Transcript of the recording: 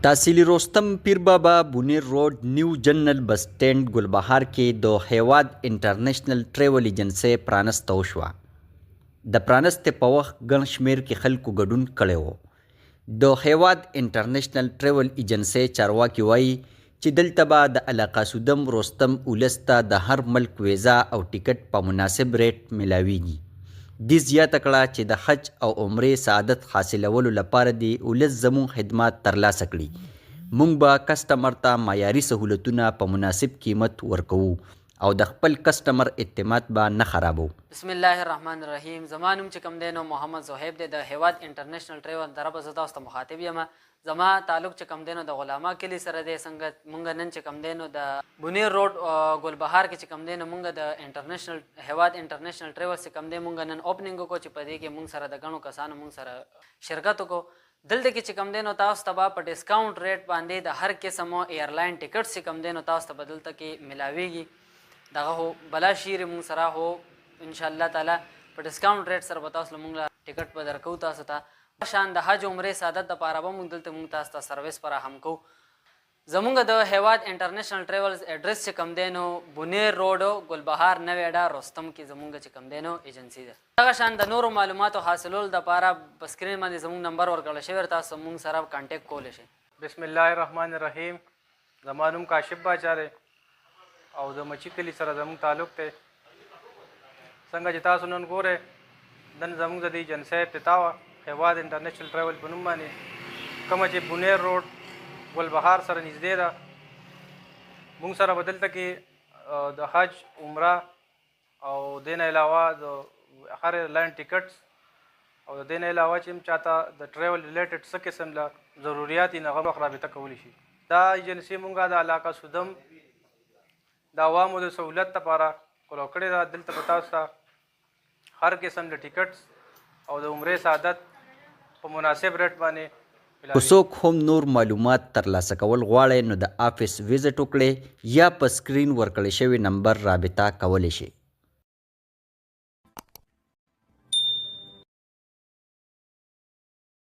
تحصیلی رستم پیر بابا بونیر روډ نیو جنرل بس سټینډ ګلبهار کې د هیواد انټرنیشنل ټریول ایجنسۍ پرانسته وشوه. د پرانستې په وخت ګڼ شمېر کې خلکو ګډون کړی و. د هیواد انټرنیشنل ټریول ایجنسۍ چارواکي وایي چې دلته به د علاقه سودم رستم ولس ته د هر ملک ویزا او ټیکټ په مناسب ریټ ملاویږي. دې زیاته کړه چې د حج او عمرې سعادت حاصلولو لپاره دې ولس زموږ خدمات ترلاسه کړي. موږ به کسټمر ته معیاري سهولتونه په مناسب قیمت ورکوو او د خپل کسټمر اعتماد به نه خرابو. بسم الله الرحمن الرحیم. زما نوم چې کوم دی نو محمد زهیب دی، د هیواد انټرنیشنل ټریول طرفه زه تاسو ته مخاطب یم. زما تعلق چې کوم دی نو د غلاما کلي سره دی. څنګه مونږ نن چې کوم دی نو د بونیر روډ ګلبهار کې چې کوم دی نو مونږ د انټرنیشنل هیواد انټرنیشنل ټریول چې کوم دی مونږ نن اوپننګ وکړو چې په دې کې مونږ سره د ګڼو کسانو مونږ سره شرکت وکړو. دلته کې چې کوم دی نو تاسو ته به په ډسکاونټ ریټ باندې د هر قسمو ایرلاین ټیکټ چې کوم دی نو تاسو ته به دلته کې ملاویږي. دغه هو بلا شیر مونږ سره هو انشاءالله تعالی په ډسکاونټ ریټ سره به تاسو مونږ ټیکټ به درکوو. تاسو ته شان د حج عمرې سعادت دپاره به مونږ دلته مونږ تاسو ته سروس فراهم کوو. زمونږ د هیواد انټرنیشنل ټریولز ایډرس چې کوم دی نو بونیر روډ ګلبهار نوې اډه رستم کې زمونږ چې کوم دی نو ایجنسي ده. دغه شان د نورو معلوماتو حاصلولو دپاره په سکرین باندې زمونږ نمبر ورکړل شوی، تاسو مونږ سره کانټیکټ کولی شئ. بسم الله الرحمن الرحیم. زما نوم کاشف باچا دی او د مچي کلي سره زموږ تعلق دی. څنګه چې تاسو نن ګورئ نن زموږ د دې ایجنسۍ افتتاح وه هیواد انټرنیشنل ټریول په نوم باندې، کومه چې بونیر روډ ګلبهار سره نږدې ده. موږ سره به دلته کې د حج عمره او دې نه علاوه د هر ایرلاین ټیکټس او د دې نه علاوه چې هم چاته د ټریول ریلیټډ څه قسم له ضروریات یې هغه وخت رابطه کولی شي. دا ایجنسي مونږ د علاقه سودم د عوامو د سهولت لپاره کولو کړې ده. دلته به تاسو ته هر قسم د ټیکټس او د عمرې سعادت په مناسب ریټ باندې. که څوک هم نور معلومات ترلاسه کول غواړئ نو د آفیس ویزټ وکړئ یا په سکرین ورکړل شوي نمبر رابطه کولی شئ.